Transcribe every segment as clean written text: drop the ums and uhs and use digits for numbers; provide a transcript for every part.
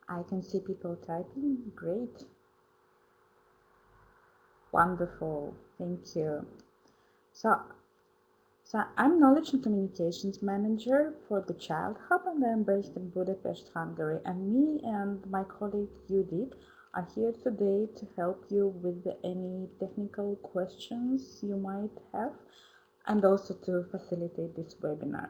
I can see people typing. Great. Wonderful. Thank you. So I'm Knowledge and Communications Manager for the Child Hub, and I'm based in Budapest, Hungary. And me and my colleague Judith are here today to help you with any technical questions you might have, and also to facilitate this webinar.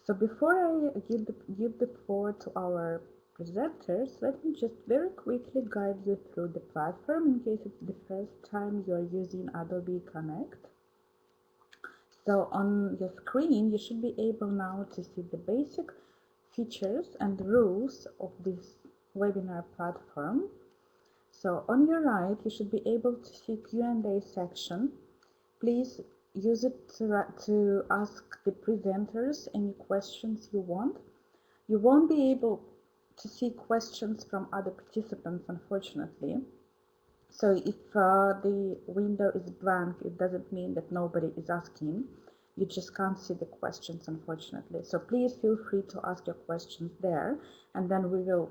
So before I give the floor to our presenters, let me just very quickly guide you through the platform in case it's the first time you are using Adobe Connect. So on your screen, you should be able now to see the basic features and rules of this webinar platform. So on your right, you should be able to see Q&A section. Please use it to ask the presenters any questions you want. You won't be able to see questions from other participants, unfortunately. So if the window is blank, it doesn't mean that nobody is asking. You just can't see the questions, unfortunately. So please feel free to ask your questions there, and then we will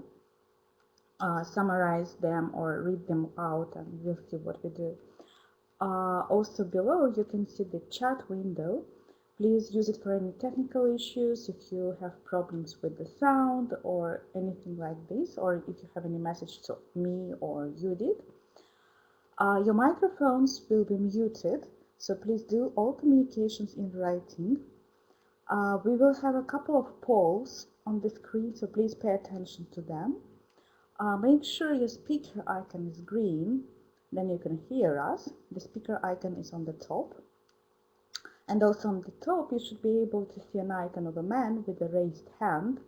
summarize them or read them out, and we'll see what we do. Also below, you can see the chat window. Please use it for any technical issues, if you have problems with the sound or anything like this, or if you have any message to me or Judith. Your microphones will be muted, so please do all communications in writing. We will have a couple of polls on the screen, so please pay attention to them. Make sure your speaker icon is green, then you can hear us. The speaker icon is on the top. And also on the top, you should be able to see an icon of a man with a raised hand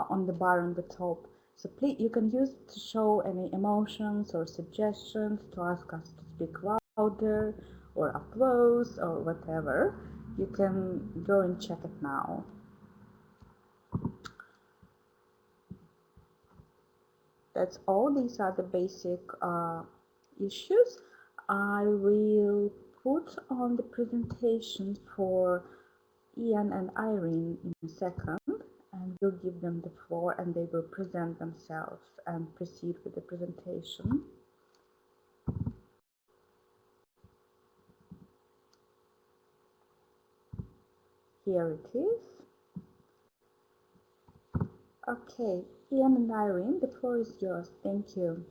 on the bar on the top. So please, you can use it to show any emotions or suggestions, to ask us to speak louder or applause or whatever. You can go and check it now. That's all. These are the basic issues. I will put on the presentation for Ian and Irene in a second, and we'll give them the floor and they will present themselves and proceed with the presentation. Here it is. Okay, Ian and Irene, the floor is yours. Thank you.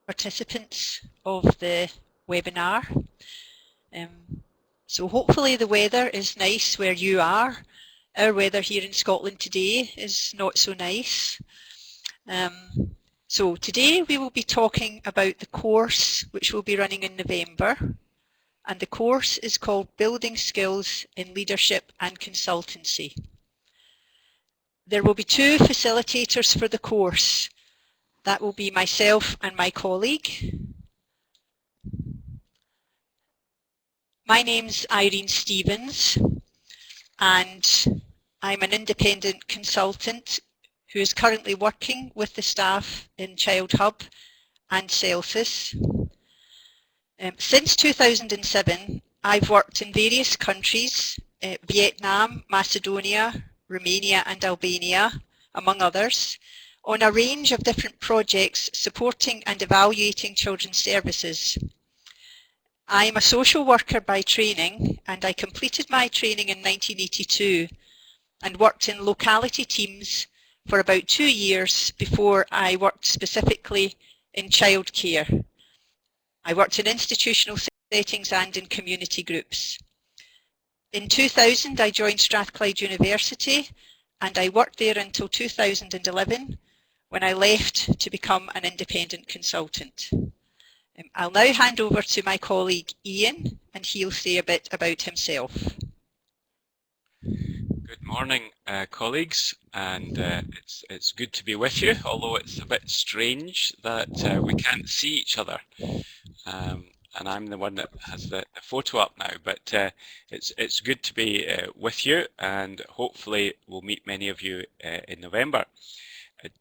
Participants of the webinar. So hopefully the weather is nice where you are. Our weather here in Scotland today is not so nice. So today we will be talking about the course which will be running in November, and the course is called Building Skills in Leadership and Consultancy. There will be two facilitators for the course. That will be myself and my colleague. My name's Irene Stevens, and I'm an independent consultant who is currently working with the staff in Child Hub and CELCIS. Since 2007, I've worked in various countries, Vietnam, Macedonia, Romania and Albania, among others, on a range of different projects supporting and evaluating children's services. I am a social worker by training, and I completed my training in 1982 and worked in locality teams for about 2 years before I worked specifically in childcare. I worked in institutional settings and in community groups. In 2000, I joined Strathclyde University, and I worked there until 2011, when I left to become an independent consultant. I'll now hand over to my colleague Ian, and he'll say a bit about himself. Good morning, colleagues, and it's good to be with you, although it's a bit strange that we can't see each other. And I'm the one that has the photo up now, but it's good to be with you, and hopefully we'll meet many of you in November.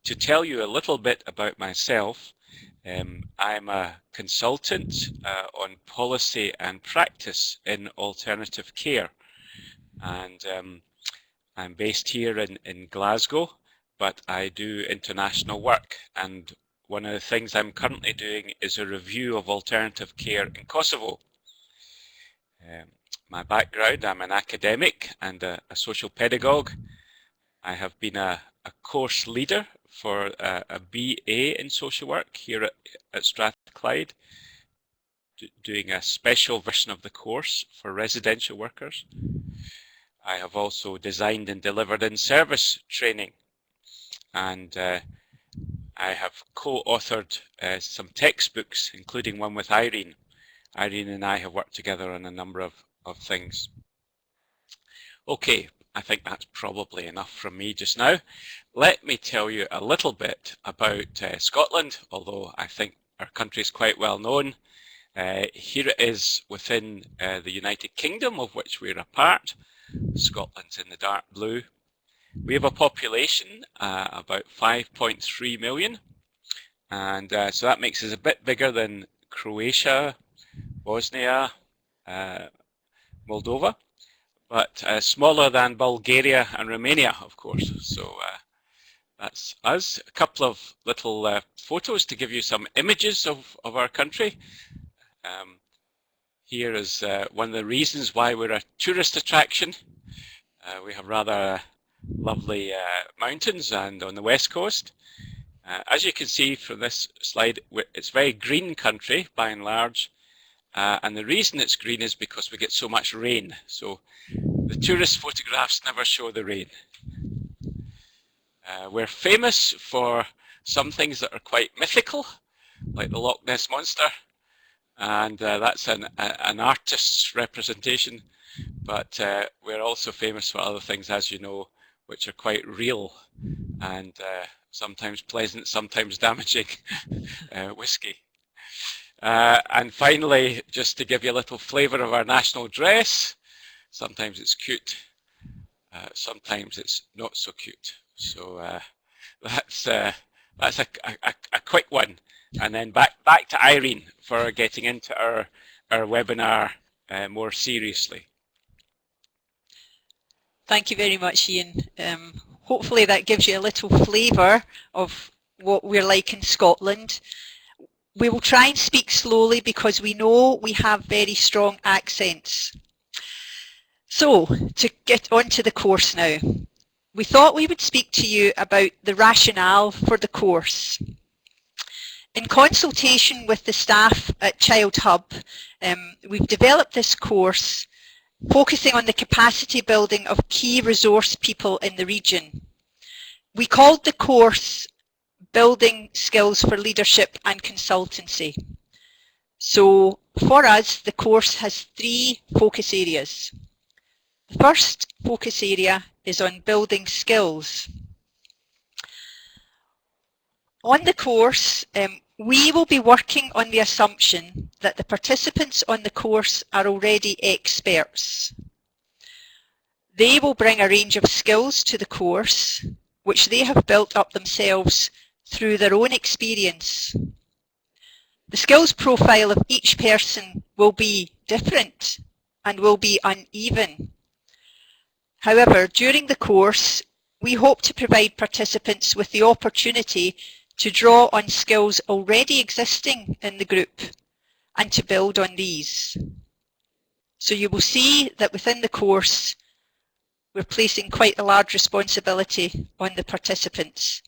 To tell you a little bit about myself, I'm a consultant on policy and practice in alternative care, and I'm based here in Glasgow, but I do international work, and one of the things I'm currently doing is a review of alternative care in Kosovo. My background, I'm an academic and a social pedagogue. I have been a course leader for a BA in social work here at Strathclyde, doing a special version of the course for residential workers. I have also designed and delivered in-service training, and I have co-authored some textbooks, including one with Irene. Irene and I have worked together on a number of things. Okay, I think that's probably enough from me just now. Let me tell you a little bit about Scotland, although I think our country is quite well known. Here it is within the United Kingdom, of which we're a part. Scotland's in the dark blue. We have a population about 5.3 million, and so that makes us a bit bigger than Croatia, Bosnia, Moldova, but smaller than Bulgaria and Romania, of course. So that's us. A couple of little photos to give you some images of our country. Here is one of the reasons why we're a tourist attraction. We have rather lovely mountains, and on the west coast. As you can see from this slide, it's very green country by and large, and the reason it's green is because we get so much rain. So the tourist photographs never show the rain. We're famous for some things that are quite mythical, like the Loch Ness Monster, and that's an artist's representation, but we're also famous for other things, as you know, which are quite real and sometimes pleasant, sometimes damaging whiskey. And finally, just to give you a little flavour of our national dress, sometimes it's cute, sometimes it's not so cute. So that's a quick one. And then back to Irene for getting into our webinar more seriously. Thank you very much, Ian. Hopefully that gives you a little flavour of what we're like in Scotland. We will try and speak slowly because we know we have very strong accents. So, to get on to the course now. We thought we would speak to you about the rationale for the course. In consultation with the staff at Child Hub, we've developed this course focusing on the capacity building of key resource people in the region. We called the course Building Skills for Leadership and Consultancy. So for us, the course has 3 focus areas. The first focus area is on building skills. On the course, we will be working on the assumption that the participants on the course are already experts. They will bring a range of skills to the course, which they have built up themselves through their own experience. The skills profile of each person will be different and will be uneven. However, during the course, we hope to provide participants with the opportunity to draw on skills already existing in the group and to build on these. So you will see that within the course, we're placing quite a large responsibility on the participants.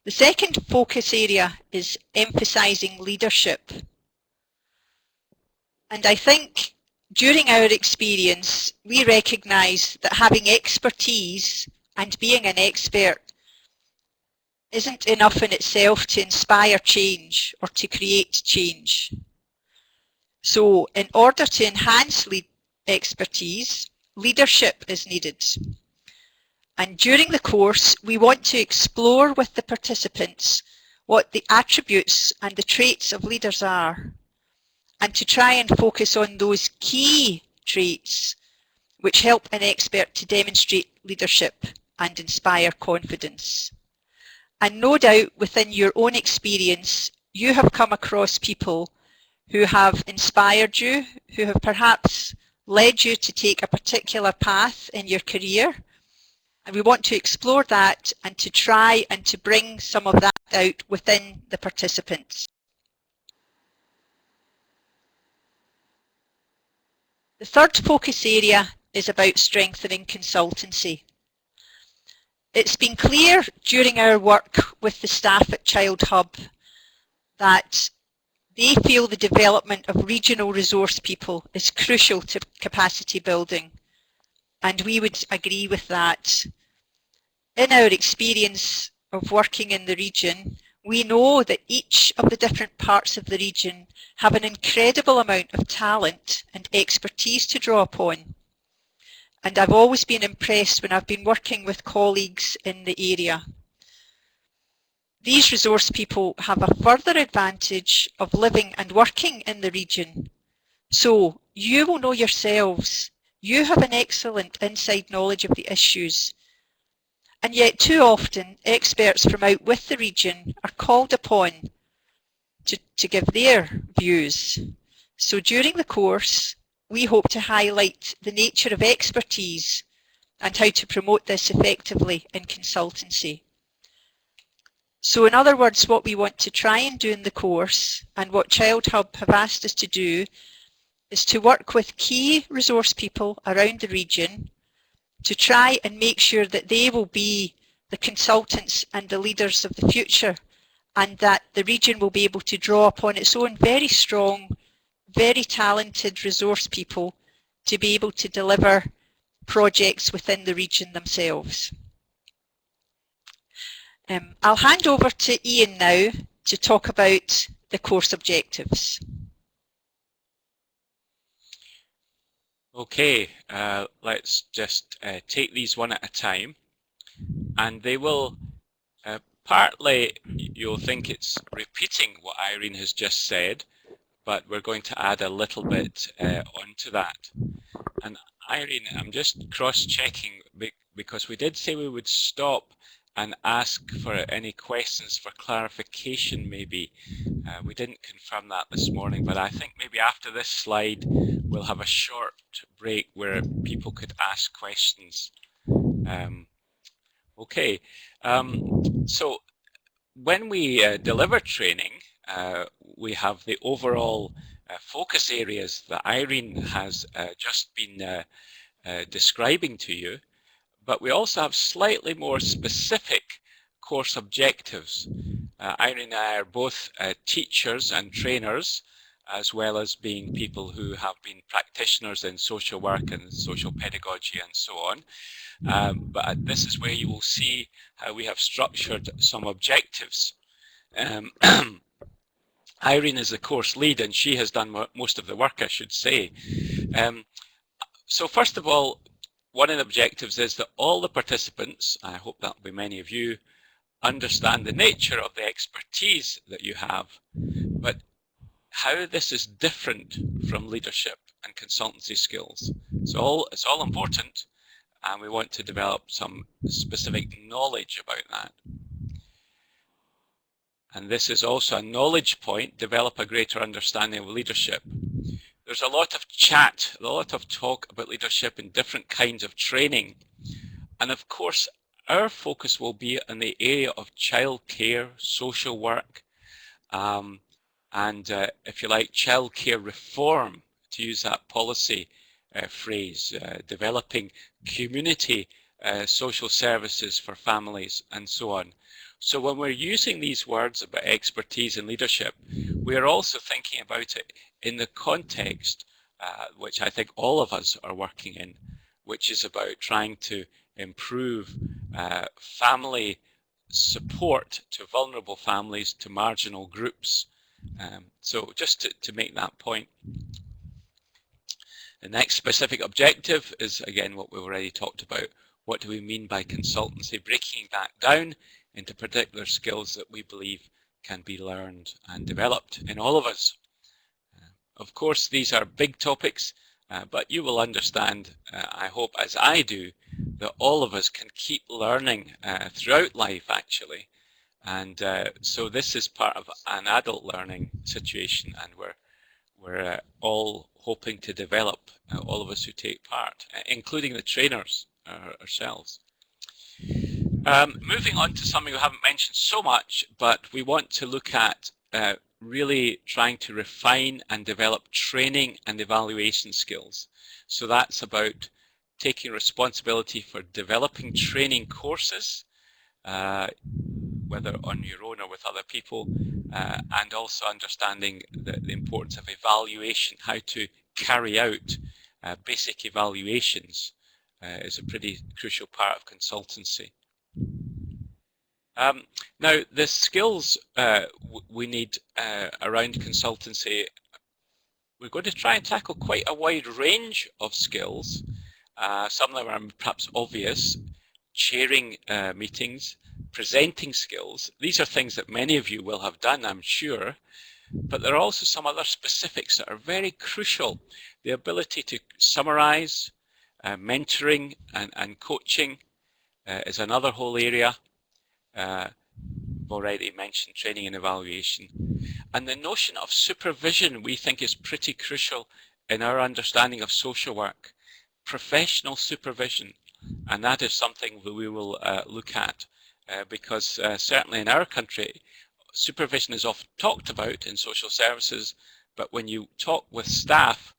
The second focus area is emphasising leadership. And I think during our experience, we recognise that having expertise and being an expert isn't enough in itself to inspire change or to create change. So in order to enhance expertise, leadership is needed. And during the course, we want to explore with the participants what the attributes and the traits of leaders are, and to try and focus on those key traits which help an expert to demonstrate leadership and inspire confidence. And no doubt within your own experience, you have come across people who have inspired you, who have perhaps led you to take a particular path in your career. And we want to explore that and to try and to bring some of that out within the participants. The third focus area is about strengthening consultancy. It's been clear during our work with the staff at Child Hub that they feel the development of regional resource people is crucial to capacity building, and we would agree with that. In our experience of working in the region, we know that each of the different parts of the region have an incredible amount of talent and expertise to draw upon. And I've always been impressed when I've been working with colleagues in the area. These resource people have a further advantage of living and working in the region. So you will know yourselves, you have an excellent inside knowledge of the issues. And yet too often experts from out with the region are called upon to give their views. So during the course, we hope to highlight the nature of expertise and how to promote this effectively in consultancy. So in other words, what we want to try and do in the course, and what Child Hub have asked us to do, is to work with key resource people around the region to try and make sure that they will be the consultants and the leaders of the future, and that the region will be able to draw upon its own very strong, very talented resource people to be able to deliver projects within the region themselves. I'll hand over to Ian now to talk about the course objectives. Okay, let's just take these one at a time, and they will partly, you'll think it's repeating what Irene has just said, but we're going to add a little bit onto that. And Irene, I'm just cross-checking because we did say we would stop and ask for any questions for clarification maybe. We didn't confirm that this morning, but I think maybe after this slide we'll have a short break where people could ask questions. Okay, so when we deliver training, we have the overall focus areas that Irene has just been describing to you, but we also have slightly more specific course objectives. Irene and I are both teachers and trainers, as well as being people who have been practitioners in social work and social pedagogy and so on. But this is where you will see how we have structured some objectives. Irene is the course lead, and she has done most of the work, I should say. So first of all, one of the objectives is that all the participants, I hope that will be many of you, understand the nature of the expertise that you have, but how this is different from leadership and consultancy skills. So it's all important, and we want to develop some specific knowledge about that. And this is also a knowledge point, develop a greater understanding of leadership. There's a lot of chat, a lot of talk about leadership in different kinds of training. And of course, our focus will be in the area of childcare, social work, and if you like, childcare reform, to use that policy phrase, developing community social services for families and so on. So when we're using these words about expertise and leadership, we are also thinking about it in the context, which I think all of us are working in, which is about trying to improve family support to vulnerable families, to marginal groups. So just to make that point. The next specific objective is, again, what we've already talked about. What do we mean by consultancy? Breaking that down into particular skills that we believe can be learned and developed in all of us. Of course, these are big topics, but you will understand, I hope as I do, that all of us can keep learning throughout life, actually. And so this is part of an adult learning situation, and we're all hoping to develop, all of us who take part, including the trainers ourselves. Moving on to something we haven't mentioned so much, but we want to look at really trying to refine and develop training and evaluation skills. So that's about taking responsibility for developing training courses, whether on your own or with other people, and also understanding the importance of evaluation. How to carry out basic evaluations is a pretty crucial part of consultancy. Now, the skills we need around consultancy, we're going to try and tackle quite a wide range of skills. Some of them are perhaps obvious: chairing meetings, presenting skills. These are things that many of you will have done, I'm sure, but there are also some other specifics that are very crucial. The ability to summarize, mentoring and coaching is another whole area. I've already mentioned training and evaluation. And the notion of supervision we think is pretty crucial in our understanding of social work. Professional supervision, and that is something that we will look at because certainly in our country, supervision is often talked about in social services, but when you talk with staff,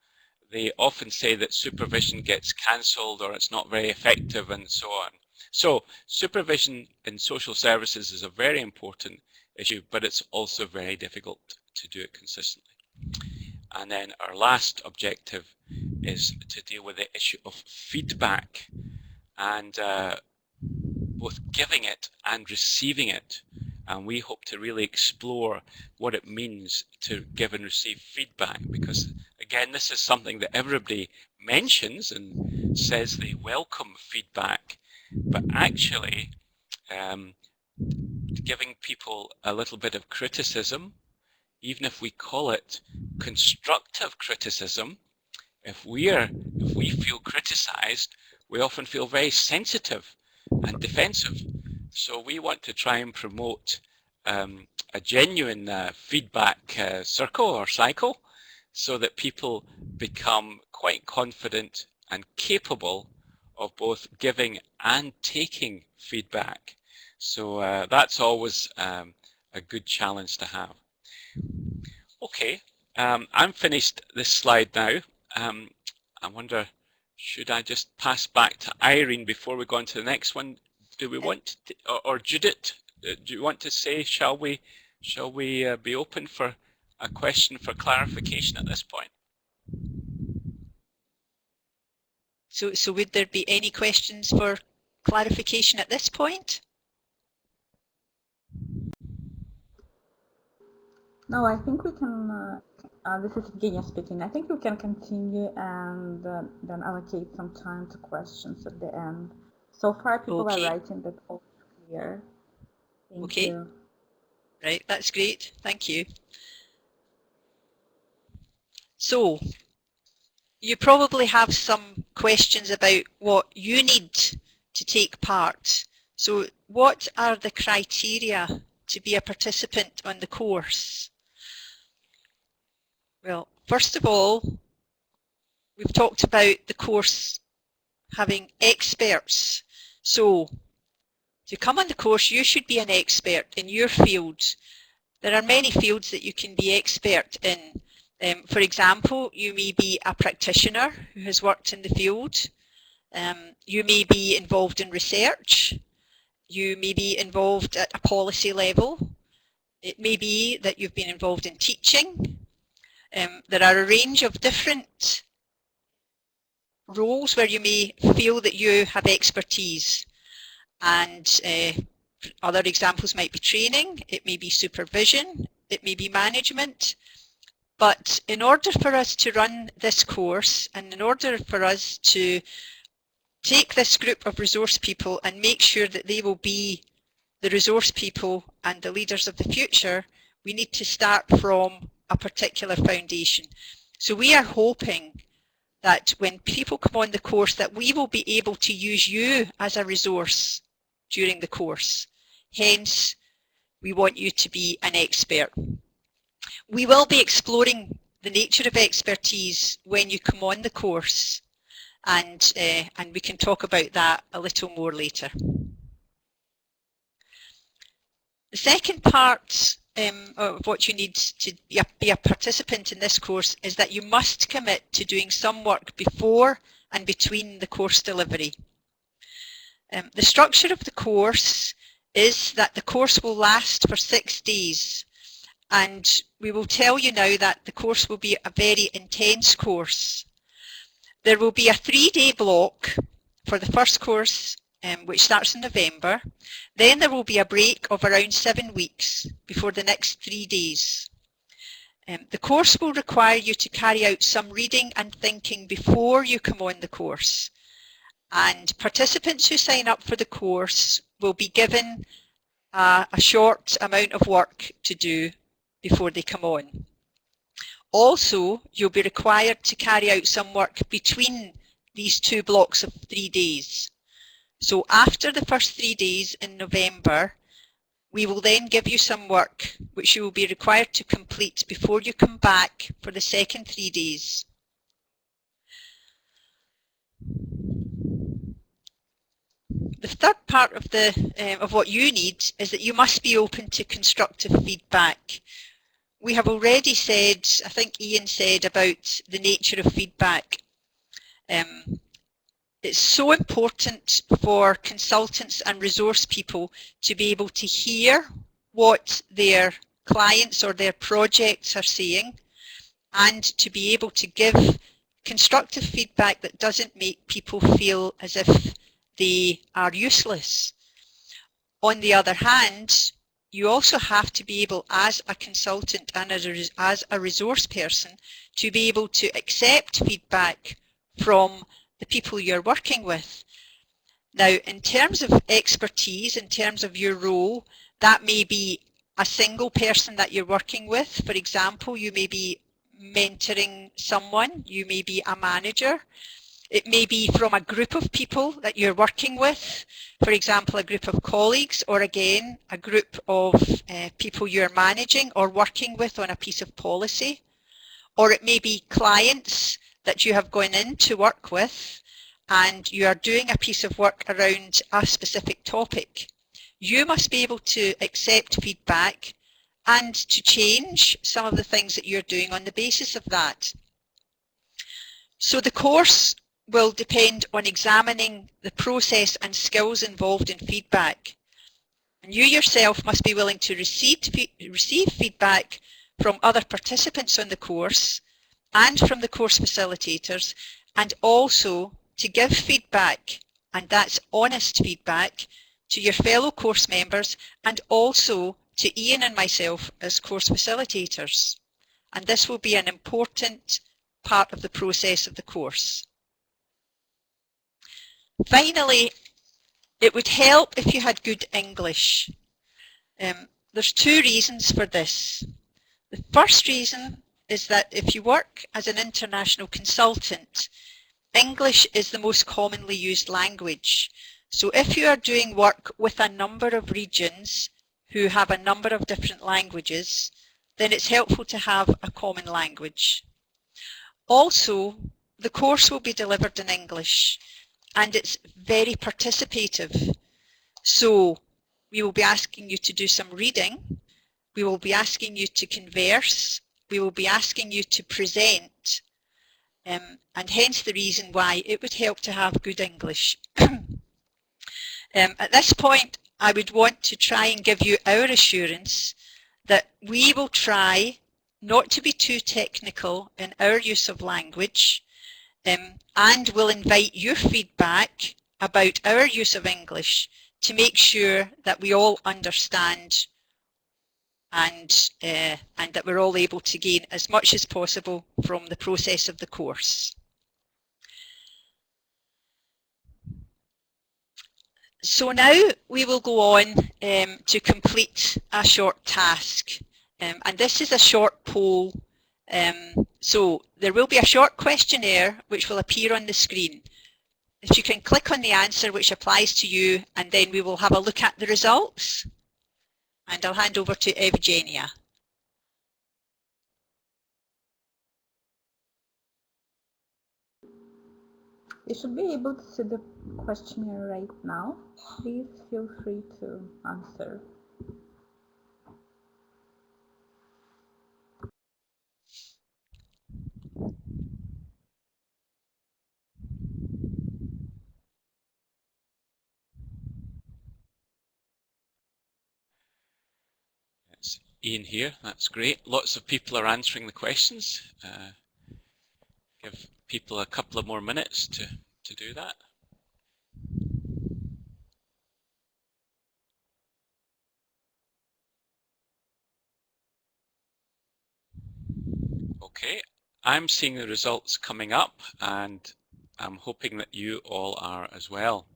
they often say that supervision gets cancelled or it's not very effective and so on. So supervision in social services is a very important issue, but it's also very difficult to do it consistently. And then our last objective is to deal with the issue of feedback, and both giving it and receiving it. And we hope to really explore what it means to give and receive feedback, because again, this is something that everybody mentions and says they welcome feedback, but actually giving people a little bit of criticism, even if we call it constructive criticism, if we feel criticized, we often feel very sensitive and defensive. So we want to try and promote a genuine feedback circle or cycle, so that people become quite confident and capable of both giving and taking feedback. So that's always a good challenge to have. Okay, I'm finished this slide now. I wonder, should I just pass back to Irene before we go on to the next one? Do we want to, or Judith, do you want to say, shall we be open for a question for clarification at this point? So would there be any questions for clarification at this point? No, I think we can, this is Evgenia speaking, I think we can continue and then allocate some time to questions at the end. So far people are writing that all clear. Thank you. Right, that's great, thank you. So, you probably have some questions about what you need to take part. So what are the criteria to be a participant on the course? Well, first of all, we've talked about the course having experts. So to come on the course, you should be an expert in your field. There are many fields that you can be expert in. For example, you may be a practitioner who has worked in the field. You may be involved in research. You may be involved at a policy level. It may be that you've been involved in teaching. There are a range of different roles where you may feel that you have expertise. And other examples might be training, it may be supervision, it may be management. But in order for us to run this course, and in order for us to take this group of resource people and make sure that they will be the resource people and the leaders of the future, we need to start from a particular foundation. So we are hoping that when people come on the course, that we will be able to use you as a resource during the course. Hence, we want you to be an expert. We will be exploring the nature of expertise when you come on the course, and we can talk about that a little more later. The second part of what you need to be a participant in this course is that you must commit to doing some work before and between the course delivery. The structure of the course is that the course will last for 6 days, and we will tell you now that the course will be a very intense course. There will be a 3-day block for the first course, which starts in November. Then there will be a break of around 7 weeks before the next 3 days. The course will require you to carry out some reading and thinking before you come on the course. And participants who sign up for the course will be given a short amount of work to do before they come on. Also, you'll be required to carry out some work between these 2 blocks of 3 days. So after the first 3 days in November, we will then give you some work which you will be required to complete before you come back for the second 3 days. The third part of what you need is that you must be open to constructive feedback. We have already said, I think Ian said, about the nature of feedback. It's so important for consultants and resource people to be able to hear what their clients or their projects are saying, and to be able to give constructive feedback that doesn't make people feel as if they are useless. On the other hand, you also have to be able, as a consultant and as a resource person, to be able to accept feedback from the people you're working with. Now, in terms of expertise, in terms of your role, that may be a single person that you're working with. For example, you may be mentoring someone, you may be a manager. It may be from a group of people that you're working with, for example, a group of colleagues, or again, a group of people you're managing or working with on a piece of policy. Or it may be clients that you have gone in to work with, and you are doing a piece of work around a specific topic. You must be able to accept feedback and to change some of the things that you're doing on the basis of that. So the course will depend on examining the process and skills involved in feedback. And you yourself must be willing to receive feedback from other participants on the course and from the course facilitators, and also to give feedback, and that's honest feedback, to your fellow course members and also to Ian and myself as course facilitators. And this will be an important part of the process of the course. Finally, it would help if you had good English. There's 2 reasons for this. The first reason is that if you work as an international consultant, English is the most commonly used language. So if you are doing work with a number of regions who have a number of different languages, then it's helpful to have a common language. Also, the course will be delivered in English, and it's very participative. So we will be asking you to do some reading, we will be asking you to converse, we will be asking you to present, and hence the reason why it would help to have good English. At this point, I would want to try and give you our assurance that we will try not to be too technical in our use of language, and will invite your feedback about our use of English to make sure that we all understand and that we're all able to gain as much as possible from the process of the course. So now we will go on to complete a short task, and this is a short poll. So there will be a short questionnaire which will appear on the screen. If you can click on the answer which applies to you, and then we will have a look at the results. And I'll hand over to Evgenia. You should be able to see the questionnaire right now. Please feel free to answer. It's Ian here. That's great. Lots of people are answering the questions. Give people a couple of more minutes to do that. Okay, I'm seeing the results coming up, and I'm hoping that you all are as well.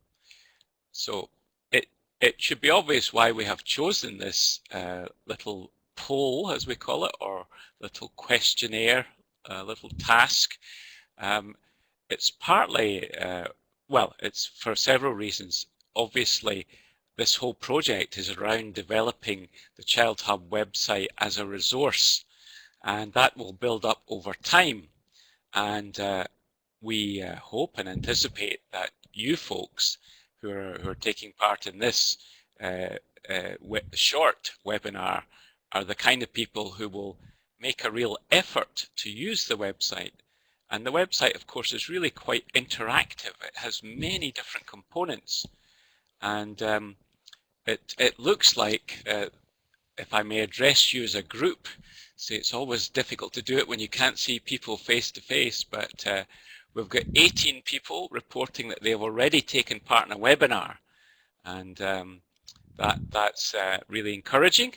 So it should be obvious why we have chosen this little poll, as we call it, or little questionnaire, little task. It's partly, well, it's for several reasons. Obviously, this whole project is around developing the Child Hub website as a resource, and that will build up over time. And we hope and anticipate that you folks who are taking part in this short webinar are the kind of people who will make a real effort to use the website. And the website, of course, is really quite interactive. It has many different components, and it looks like, if I may address you as a group, see, it's always difficult to do it when you can't see people face to face, but we've got 18 people reporting that they've already taken part in a webinar, and that's really encouraging.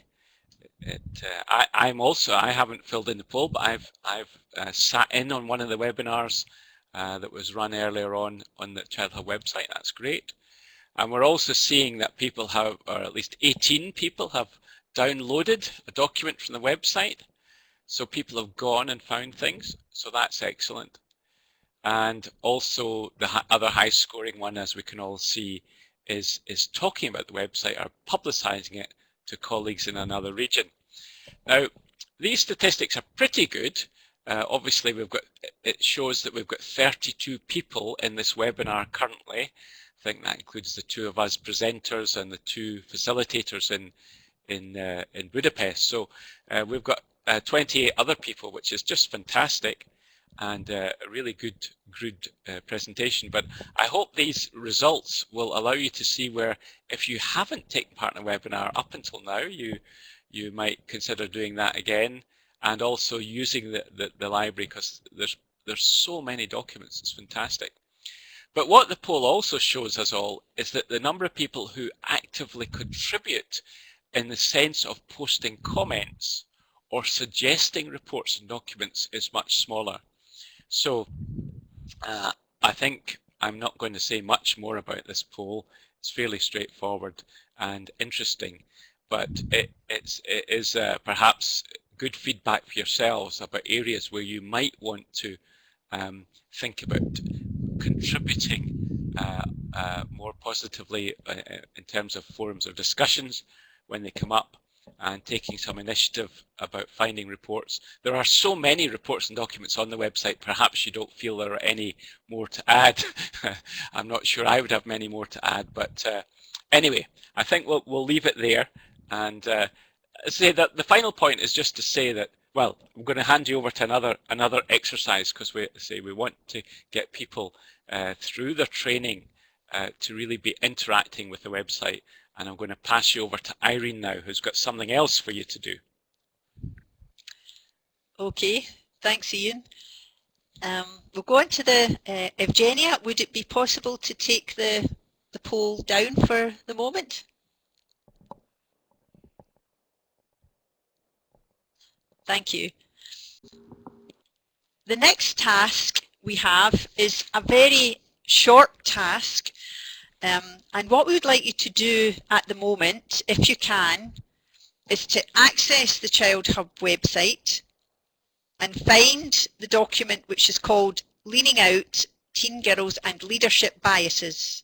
I haven't filled in the poll, but I've sat in on one of the webinars that was run earlier on the Child Hub website. That's great. And we're also seeing that people have, or at least 18 people have downloaded a document from the website. So people have gone and found things. So that's excellent. And also the other high scoring one, as we can all see, is talking about the website or publicizing it to colleagues in another region. Now, these statistics are pretty good. Obviously, it shows that we've got 32 people in this webinar currently. I think that includes the two of us presenters and the two facilitators in Budapest. So we've got 28 other people, which is just fantastic, and a really good presentation. But I hope these results will allow you to see where, if you haven't taken part in a webinar up until now, you might consider doing that again, and also using the library, because there's so many documents. It's fantastic. But what the poll also shows us all is that the number of people who actively contribute in the sense of posting comments or suggesting reports and documents is much smaller. So I think I'm not going to say much more about this poll. It's fairly straightforward and interesting, but it is perhaps good feedback for yourselves about areas where you might want to think about contributing more positively in terms of forums of discussions when they come up, and taking some initiative about finding reports. There are so many reports and documents on the website, perhaps you don't feel there are any more to add. I'm not sure I would have many more to add, but anyway, I think we'll leave it there, and say that the final point is just to say that, well, I'm going to hand you over to another exercise, because we want to get people through their training to really be interacting with the website. And I'm going to pass you over to Irene now, who's got something else for you to do. Okay, thanks, Ian. We'll go on to the Evgenia. Would it be possible to take the poll down for the moment? Thank you. The next task we have is a very short task. And what we would like you to do at the moment, if you can, is to access the Child Hub website and find the document which is called Leaning Out Teen Girls and Leadership Biases,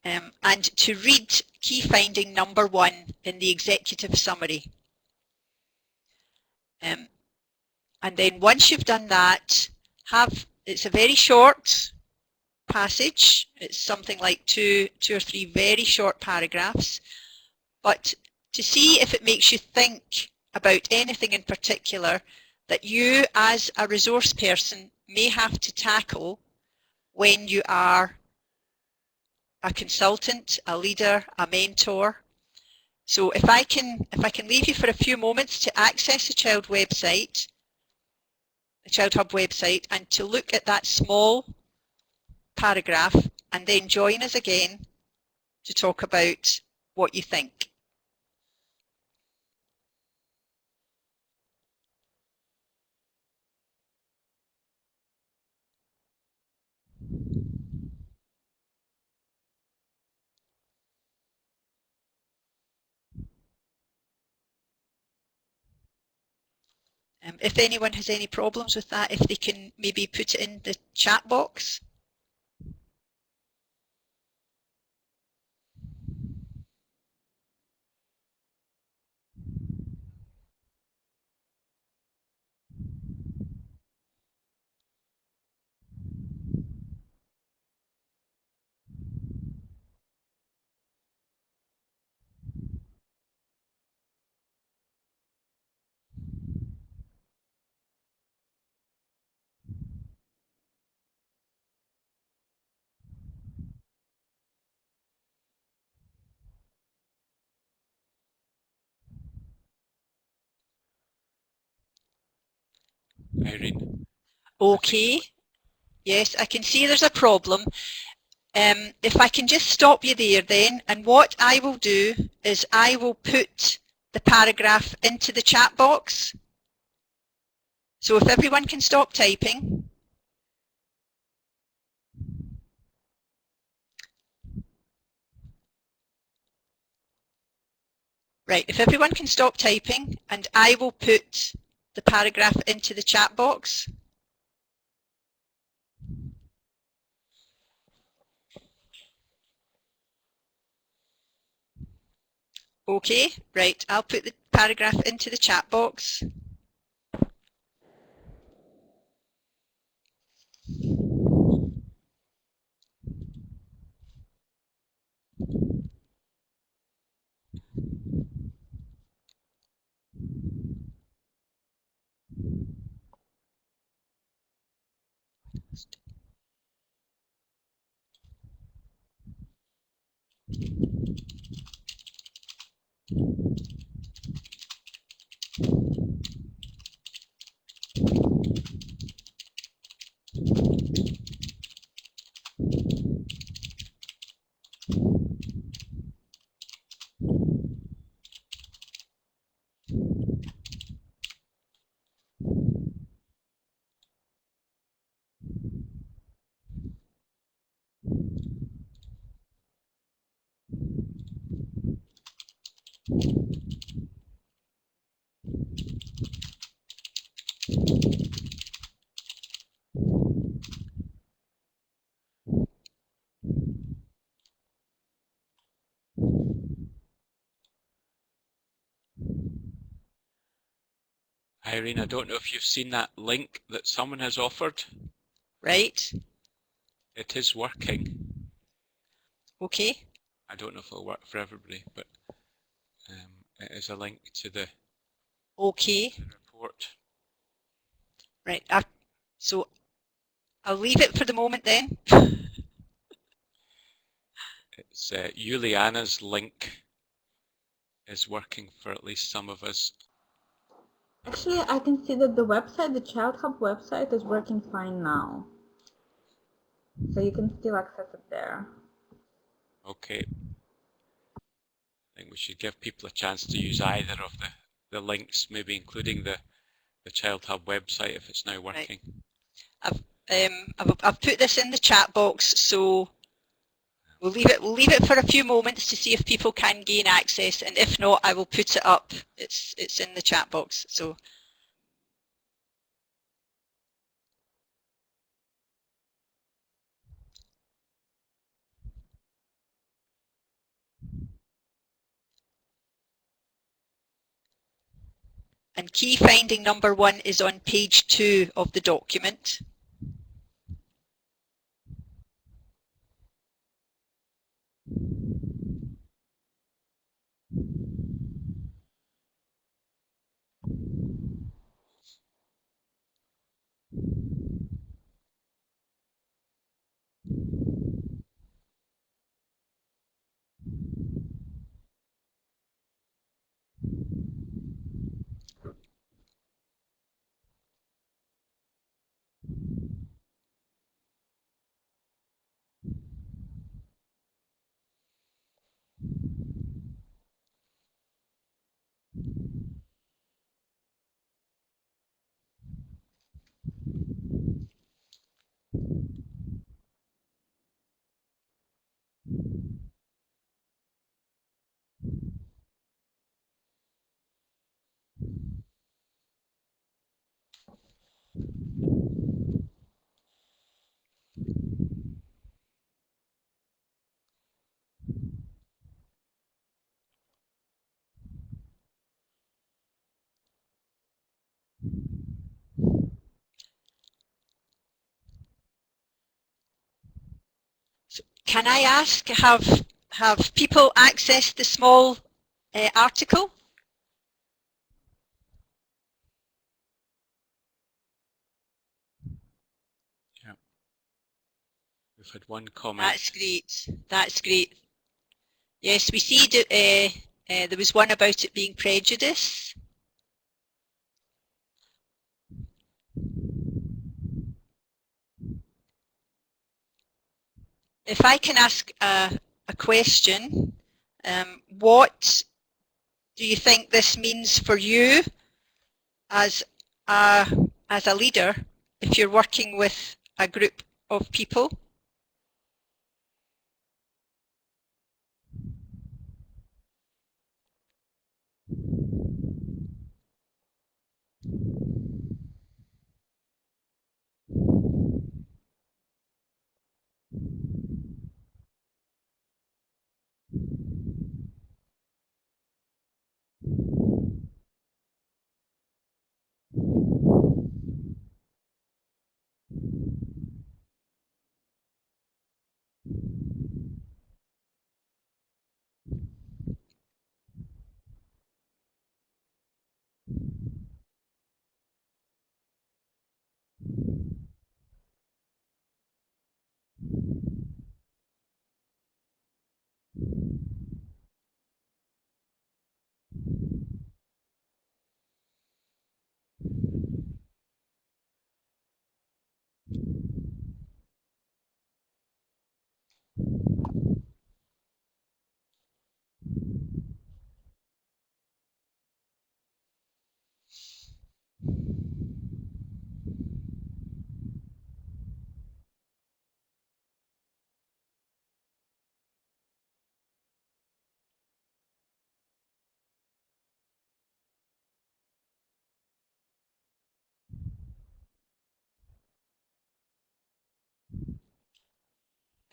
and to read key finding number 1 in the executive summary. And then once you've done that, it's a very short passage. It's something like two or three very short paragraphs. But to see if it makes you think about anything in particular that you as a resource person may have to tackle when you are a consultant, a leader, a mentor. So if I can leave you for a few moments to access the Child website, the Child Hub website, and to look at that small paragraph and then join us again to talk about what you think. If anyone has any problems with that, if they can maybe put it in the chat box. Irene. Okay. Yes, I can see there's a problem. If I can just stop you there then, and what I will do is I will put the paragraph into the chat box. So if everyone can stop typing. Right, if everyone can stop typing, and I will put the paragraph into the chat box. Okay, right, I'll put the paragraph into the chat box. Irene, I don't know if you've seen that link that someone has offered. Right, It is working. okay. I don't know if it'll work for everybody, but it is a link to the Okay, report. right. So I'll leave it for the moment then. It's Juliana's link is working for at least some of us. Actually, I can see that the website, the Child Hub website, is working fine now. So you can still access it there. Okay. I think we should give people a chance to use either of the links, maybe including the Child Hub website if it's now working. I've put this in the chat box, so we'll leave it for a few moments to see if people can gain access, and if not, I will put it up. It's in the chat box. So and key finding number 1 is on page 2 of the document. Can I ask, have people accessed the small article? Yeah. We've had one comment. That's great. That's great. Yes, we see there was one about it being prejudice. If I can ask a question, what do you think this means for you as a leader if you're working with a group of people?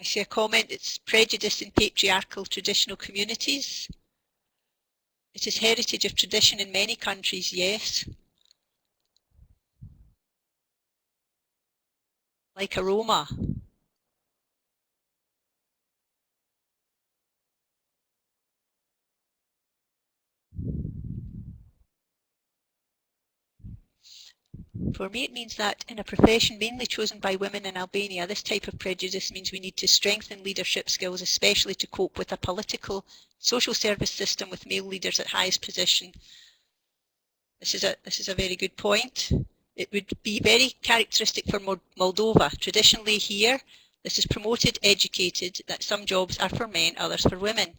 I see a comment, it's prejudice in patriarchal traditional communities. It is heritage of tradition in many countries, yes. Like aroma. For me, it means that in a profession mainly chosen by women in Albania, this type of prejudice means we need to strengthen leadership skills, especially to cope with a political social service system with male leaders at highest position. This is a very good point. It would be very characteristic for Moldova. Traditionally here, this is promoted, educated, that some jobs are for men, others for women.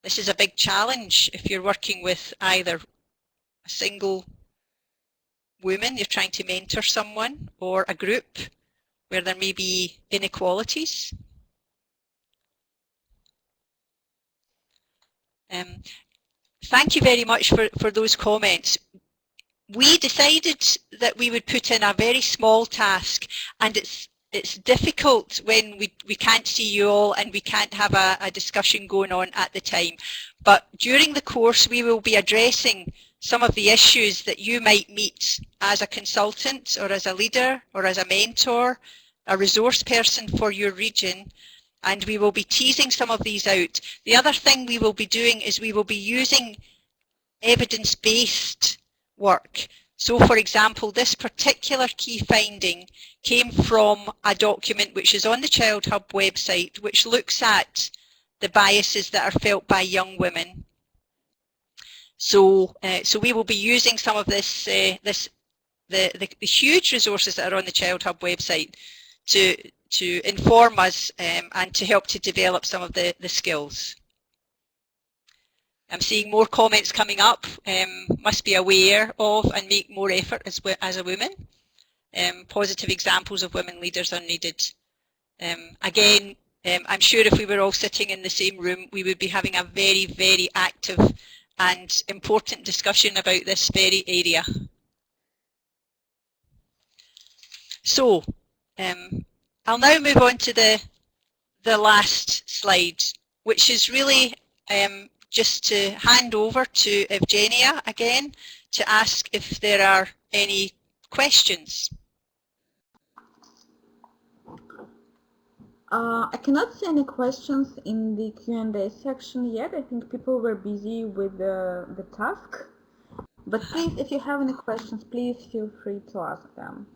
This is a big challenge if you're working with either a single woman, you're trying to mentor someone, or a group where there may be inequalities. Thank you very much for those comments. We decided that we would put in a very small task, and it's difficult when we can't see you all and we can't have a discussion going on at the time. But during the course we will be addressing some of the issues that you might meet as a consultant or as a leader or as a mentor, a resource person for your region, and we will be teasing some of these out. The other thing we will be doing is we will be using evidence-based work. So for example, this particular key finding came from a document which is on the Child Hub website, which looks at the biases that are felt by young women. So we will be using some of this, the huge resources that are on the Child Hub website to inform us and to help to develop some of the skills. I'm seeing more comments coming up. Must be aware of and make more effort as a woman. Positive examples of women leaders are needed. Again, I'm sure if we were all sitting in the same room, we would be having a very, very active and important discussion about this very area. So, I'll now move on to the last slide, which is really just to hand over to Evgenia again to ask if there are any questions. I cannot see any questions in the Q&A section yet. I think people were busy with the task. But please, if you have any questions, please feel free to ask them.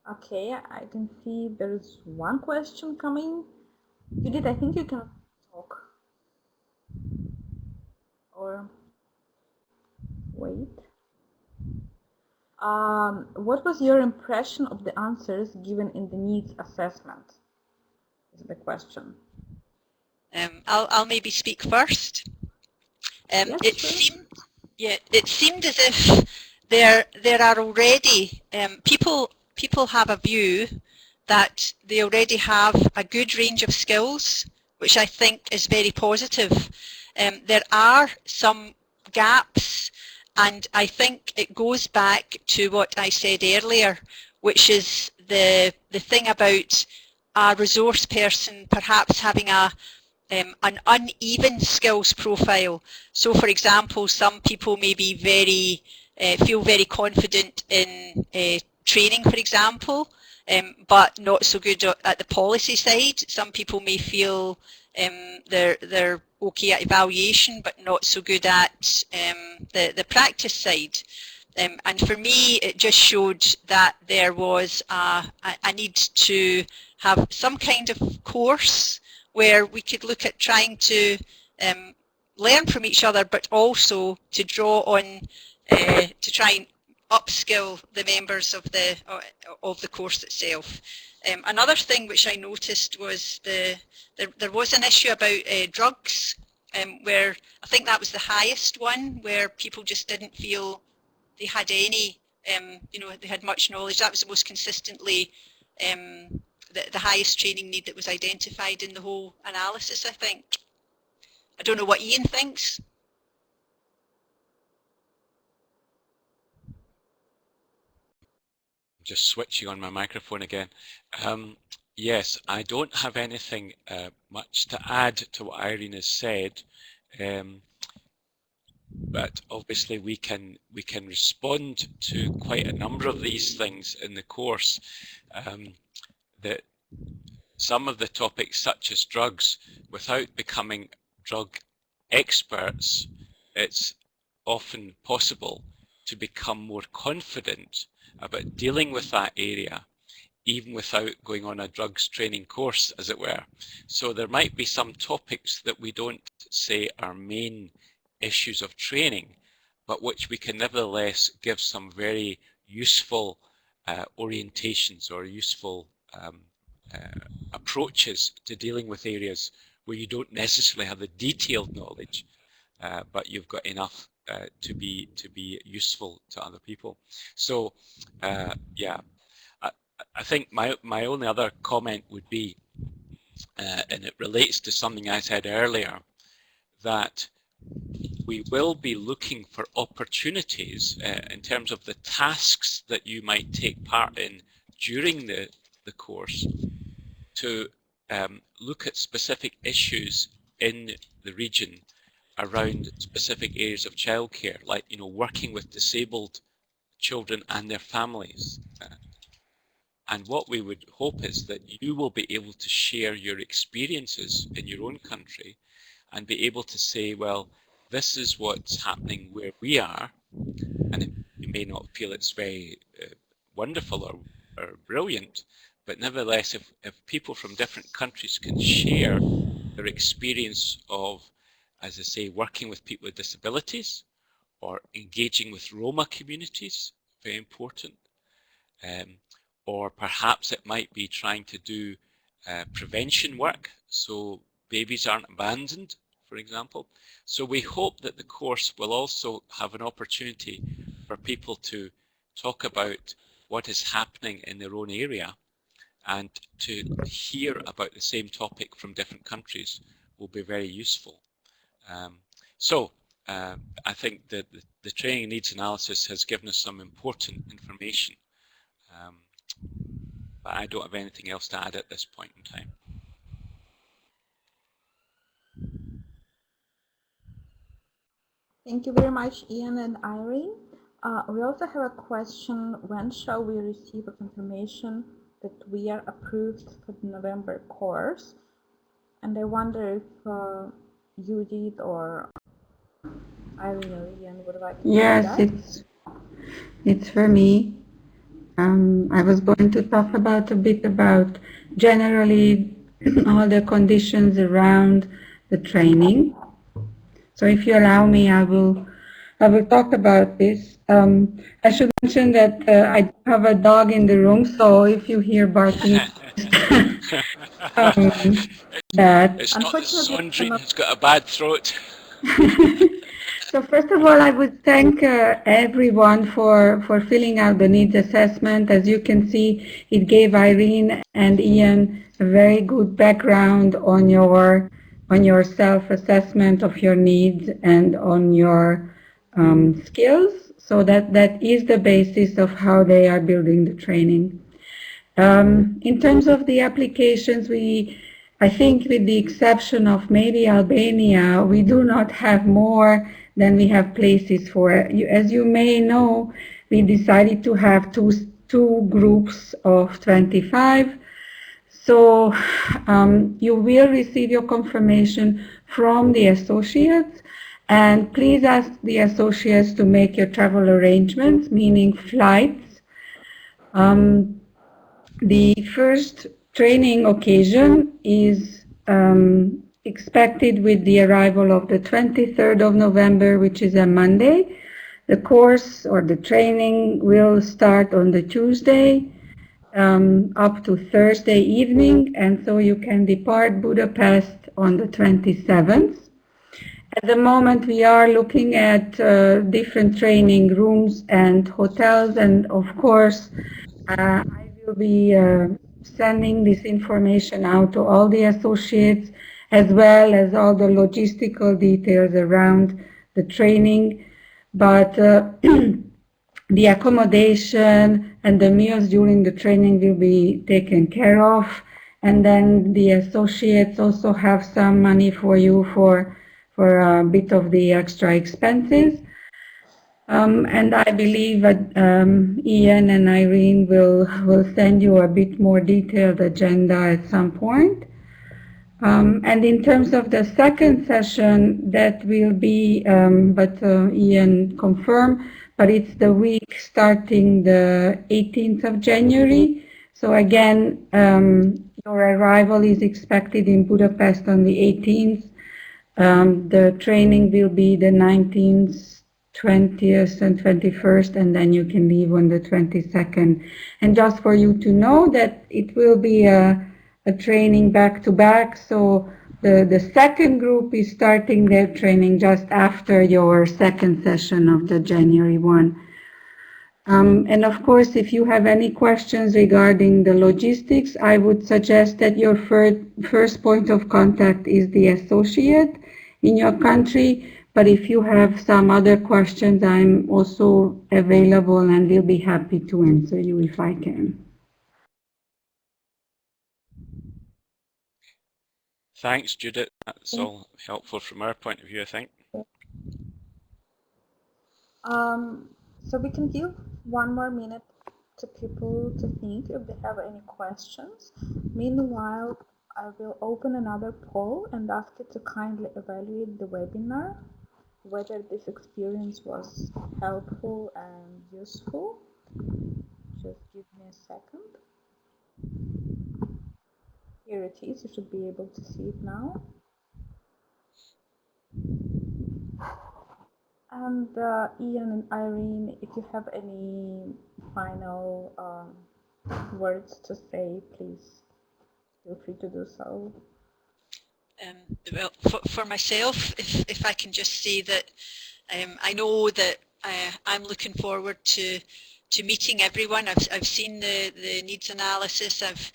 Okay, I can see there's one question coming. Judith, I think you can talk. Or wait. What was your impression of the answers given in the needs assessment? Is the question. I'll maybe speak first. Yes, It sure. seemed as if there are already people have a view that they already have a good range of skills, which I think is very positive. There are some gaps, and I think it goes back to what I said earlier, which is the thing about a resource person perhaps having an uneven skills profile. So for example, some people may be feel very confident in training, for example, but not so good at the policy side. Some people may feel they're okay at evaluation, but not so good at the practice side. And for me, it just showed that there was a need to have some kind of course where we could look at trying to learn from each other, but also to draw on to try and upskill the members of the course itself. Another thing which I noticed was there was an issue about drugs, where I think that was the highest one, where people just didn't feel they had any, they had much knowledge. That was the most consistently the highest training need that was identified in the whole analysis, I think. I don't know what Ian thinks. Just switching on my microphone again. Yes, I don't have anything much to add to what Irene has said, but obviously we can respond to quite a number of these things in the course. That some of the topics, such as drugs, without becoming drug experts, it's often possible to become more confident about dealing with that area, even without going on a drugs training course, as it were. So there might be some topics that we don't say are main issues of training, but which we can nevertheless give some very useful orientations or useful approaches to dealing with areas where you don't necessarily have the detailed knowledge, but you've got enough to be useful to other people. So yeah, I think my only other comment would be, and it relates to something I said earlier, that we will be looking for opportunities in terms of the tasks that you might take part in during the course to look at specific issues in the region around specific areas of childcare, like working with disabled children and their families. And what we would hope is that you will be able to share your experiences in your own country and be able to say, well, this is what's happening where we are, and you may not feel it's very wonderful or brilliant, but nevertheless, if people from different countries can share their experience of, as I say, working with people with disabilities or engaging with Roma communities, very important, or perhaps it might be trying to do prevention work so babies aren't abandoned, for example. So we hope that the course will also have an opportunity for people to talk about what is happening in their own area, and to hear about the same topic from different countries will be very useful. I think that the training needs analysis has given us some important information, but I don't have anything else to add at this point in time. Thank you very much, Ian and Irene. We also have a question: when shall we receive a confirmation that we are approved for the November course, and I wonder if you did or Irene or Ian would like to Yes, that. it's for me. I was going to talk about a bit about generally all the conditions around the training. So if you allow me, I will talk about this. I should mention that I have a dog in the room, so if you hear barking, that. It's not that Unfortunately, Sondrine has got a bad throat. So first of all, I would thank everyone for filling out the needs assessment. As you can see, it gave Irene and Ian a very good background on your self-assessment of your needs and on your skills. So that is the basis of how they are building the training. In terms of the applications, I think with the exception of maybe Albania, we do not have more than we have places for. As you may know, we decided to have two groups of 25. So you will receive your confirmation from the associates, and please ask the associates to make your travel arrangements, meaning flights. The first training occasion is expected with the arrival of the 23rd of November, which is a Monday. The course or the training will start on the Tuesday up to Thursday evening, and so you can depart Budapest on the 27th. At the moment, we are looking at different training rooms and hotels, and of course, I will be sending this information out to all the associates, as well as all the logistical details around the training. But the accommodation and the meals during the training will be taken care of. And then the associates also have some money for you for a bit of the extra expenses. And I believe that Ian and Irene will send you a bit more detailed agenda at some point. And in terms of the second session, that will be, Ian confirmed, but it's the week starting the 18th of January. So again, your arrival is expected in Budapest on the 18th. The training will be the 19th, 20th, and 21st, and then you can leave on the 22nd. And just for you to know that it will be a training back to back. So the second group is starting their training just after your second session of the January one. And of course, if you have any questions regarding the logistics, I would suggest that your first point of contact is the associate in your country. But if you have some other questions, I'm also available and will be happy to answer you if I can. Thanks, Judith. That's all helpful from our point of view, I think. So we can give one more minute to people to think if they have any questions. Meanwhile, I will open another poll and ask you to kindly evaluate the webinar, whether this experience was helpful and useful. Just give me a second. Here it is, you should be able to see it now. And Ian and Irene, if you have any final words to say, please feel free to do so. Well, for myself, if I can just say that I know that I'm looking forward to meeting everyone. I've seen the needs analysis. I've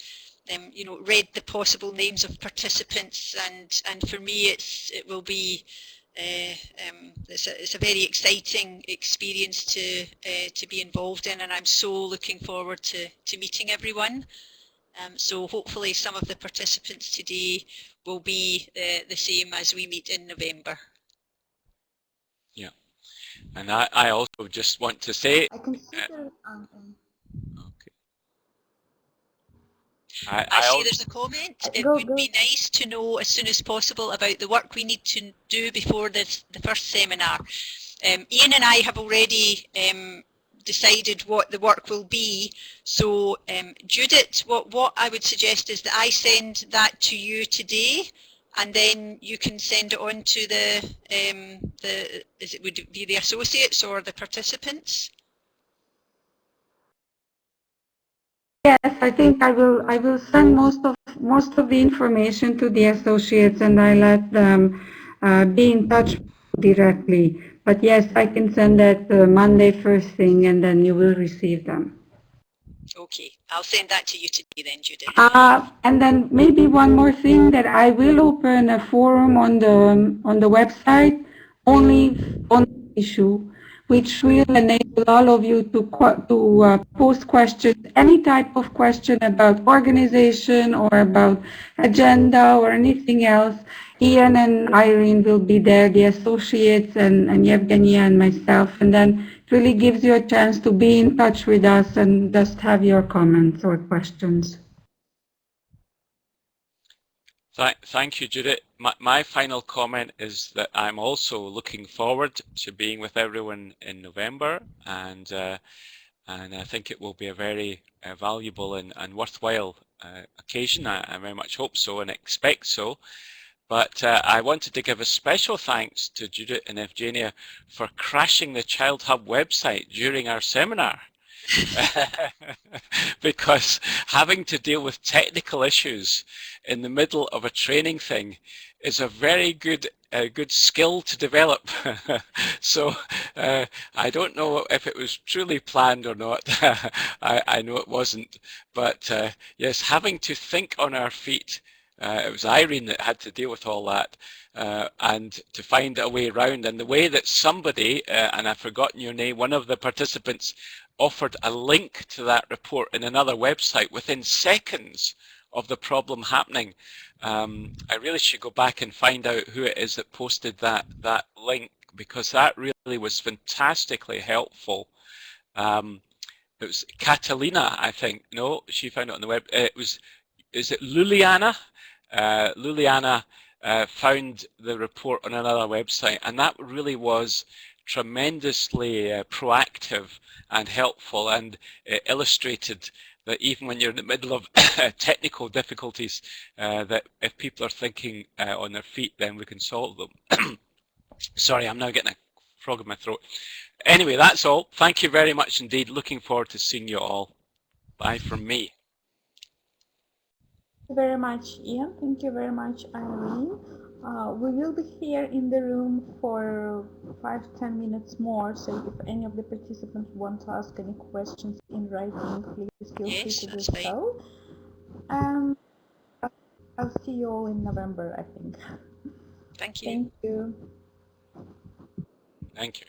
read the possible names of participants, and for me it will be it's a very exciting experience to be involved in, and I'm so looking forward to meeting everyone. So hopefully some of the participants today will be the same as we meet in November. Yeah, and I also just want to say, I consider okay. I see there's a comment. It Go, would go. be nice to know as soon as possible about the work we need to do before the first seminar. Ian and I have already decided what the work will be. So Judith, what I would suggest is that I send that to you today, and then you can send it on to would it be the associates or the participants? Yes, I think I will send most of the information to the associates, and I let them be in touch directly. But yes, I can send that Monday first thing, and then you will receive them. Okay, I'll send that to you today then, Judith. And then maybe one more thing, that I will open a forum on the website only on the issue, which will enable all of you to post questions, any type of question about organization or about agenda or anything else. Ian and Irene will be there, the associates, and Yevgenia and myself, and then it really gives you a chance to be in touch with us and just have your comments or questions. Thank you, Judith. My final comment is that I'm also looking forward to being with everyone in November, and I think it will be a very valuable and worthwhile occasion. I very much hope so and expect so. But I wanted to give a special thanks to Judith and Evgenia for crashing the Child Hub website during our seminar. Because having to deal with technical issues in the middle of a training thing is a very good skill to develop. So I don't know if it was truly planned or not. I know it wasn't, but yes, having to think on our feet. It was Irene that had to deal with all that and to find a way around. And the way that somebody, and I've forgotten your name, one of the participants offered a link to that report in another website within seconds of the problem happening. I really should go back and find out who it is that posted that link, because that really was fantastically helpful. It was Catalina, I think. No, she found it on the web. Is it Luliana? Luliana found the report on another website, and that really was tremendously proactive and helpful, and illustrated that even when you're in the middle of technical difficulties, that if people are thinking on their feet, then we can solve them. Sorry, I'm now getting a frog in my throat. Anyway, that's all. Thank you very much indeed. Looking forward to seeing you all. Bye from me. Thank you very much, Ian. Thank you very much, Irene. We will be here in the room for 5 to 10 minutes more, so if any of the participants want to ask any questions in writing, please feel free to do so. And I'll see you all in November, I think. Thank you. Thank you. Thank you.